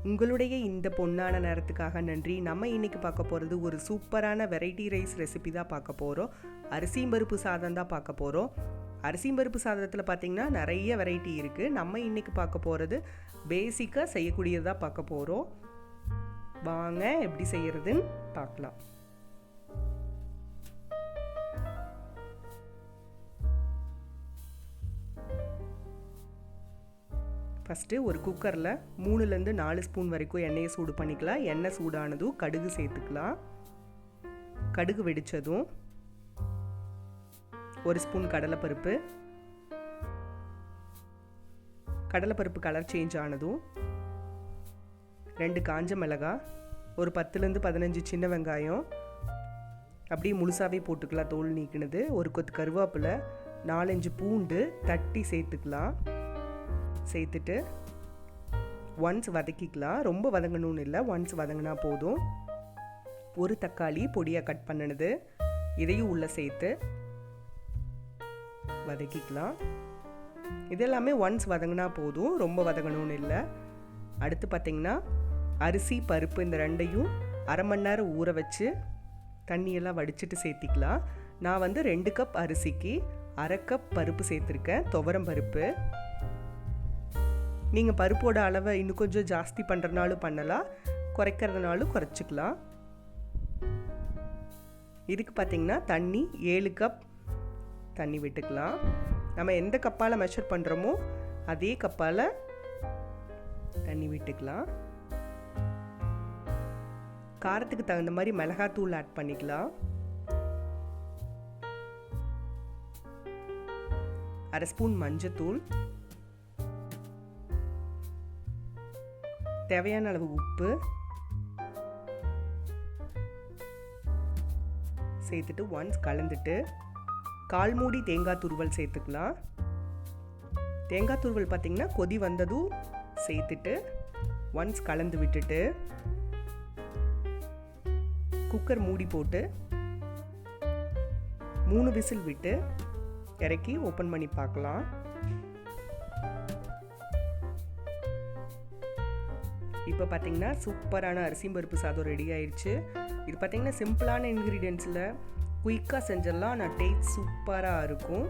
உங்களுடைய இந்த பொன்னான நேரத்துக்காக நன்றி. நம்ம இன்னைக்கு பார்க்க போகிறது ஒரு சூப்பரான வெரைட்டி ரைஸ் ரெசிபி தான் பார்க்க போகிறோம். அரிசிம்பருப்பு சாதம் தான் பார்க்க போகிறோம். அரிசிம்பருப்பு சாதத்தில் பார்த்திங்கன்னா நிறைய வெரைட்டி இருக்குது. நம்ம இன்னைக்கு பார்க்க போகிறது பேசிக்காக செய்யக்கூடியதாக பார்க்க போகிறோம். வாங்க எப்படி செய்கிறதுன்னு பார்க்கலாம். ஃபஸ்ட்டு ஒரு குக்கரில் 3லேருந்து 4 ஸ்பூன் வரைக்கும் எண்ணெயை சூடு பண்ணிக்கலாம். எண்ணெய் சூடானதும் கடுகு சேர்த்துக்கலாம். கடுகு வெடித்ததும் 1 ஸ்பூன் கடலைப்பருப்பு, கடலைப்பருப்பு கலர் சேஞ்ச் ஆனதும் 2 காஞ்ச மிளகாய், ஒரு 10லேருந்து 15 சின்ன வெங்காயம் அப்படியே முழுசாகவே போட்டுக்கலாம், தோல் நீக்கினது, ஒரு கொத்து கருவேப்பிலை, 4-5 பூண்டு தட்டி சேர்த்துக்கலாம். சேர்த்துட்டு ஒன்ஸ் வதக்கிக்கலாம். ரொம்ப வதங்கணும்னு இல்லை, ஒன்ஸ் வதங்கினா போதும். ஒரு தக்காளி பொடியாக கட் பண்ணினது இதையும் உள்ளே சேர்த்து வதக்கிக்கலாம். இதெல்லாமே ஒன்ஸ் வதங்கினா போதும், ரொம்ப வதங்கணும்னு இல்லை. அடுத்து பார்த்திங்கன்னா அரிசி பருப்பு இந்த ரெண்டையும் அரை மணி நேரம் ஊற வச்சு தண்ணியெல்லாம் வடிச்சிட்டு சேர்த்திக்கலாம். நான் 2 கப் அரிசிக்கு 1/2 கப் பருப்பு சேர்த்துருக்கேன், துவரம் பருப்பு. நீங்கள் பருப்போட அளவை இன்னும் கொஞ்சம் ஜாஸ்தி பண்ணுறதுனாலும் பண்ணலாம், குறைக்கிறதுனாலும் குறைச்சிக்கலாம். இதுக்கு பார்த்திங்கன்னா தண்ணி 7 கப் தண்ணி விட்டுக்கலாம். நம்ம எந்த கப்பால் மெஷர் பண்ணுறோமோ அதே கப்பால் தண்ணி விட்டுக்கலாம். காரத்துக்கு தகுந்த மாதிரி மிளகாத்தூள் ஆட் பண்ணிக்கலாம். 1/2 ஸ்பூன் மஞ்சத்தூள், தேவையான அளவு உப்பு சேர்த்துட்டு ஒன்ஸ் கலந்துட்டு 1/4 மூடி தேங்காய் துருவல் சேர்த்துக்கலாம். தேங்காய் துருவல் பார்த்திங்கன்னா கொதி வந்ததும் சேர்த்துட்டு ஒன்ஸ் கலந்து விட்டுட்டு குக்கர் மூடி போட்டு 3 விசில் விட்டு இறக்கி ஓப்பன் பண்ணி பார்க்கலாம். இப்போ பார்த்திங்கன்னா சூப்பரான அரிசிம்பருப்பு சாதம் ரெடி ஆயிடுச்சு. இது பார்த்திங்கன்னா சிம்பிளான இன்க்ரீடியன்ஸில் குயிக்காக செஞ்சிடலாம், ஆனால் டேஸ்ட் சூப்பராக இருக்கும்.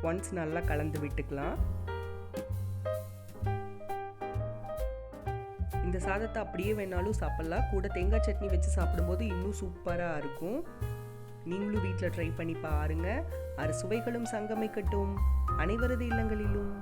ஒன்ஸ் நல்லா கலந்து விட்டுக்கலாம். இந்த சாதத்தை அப்படியே வேணாலும் சாப்பிட்லாம், கூட தேங்காய் சட்னி வச்சு சாப்பிடும்போது இன்னும் சூப்பராக இருக்கும். நீங்களும் வீட்டில் ட்ரை பண்ணி பாருங்கள். அறுசுவைகளும் சங்கமிக்கட்டும் அனைவரது இல்லங்களிலும்.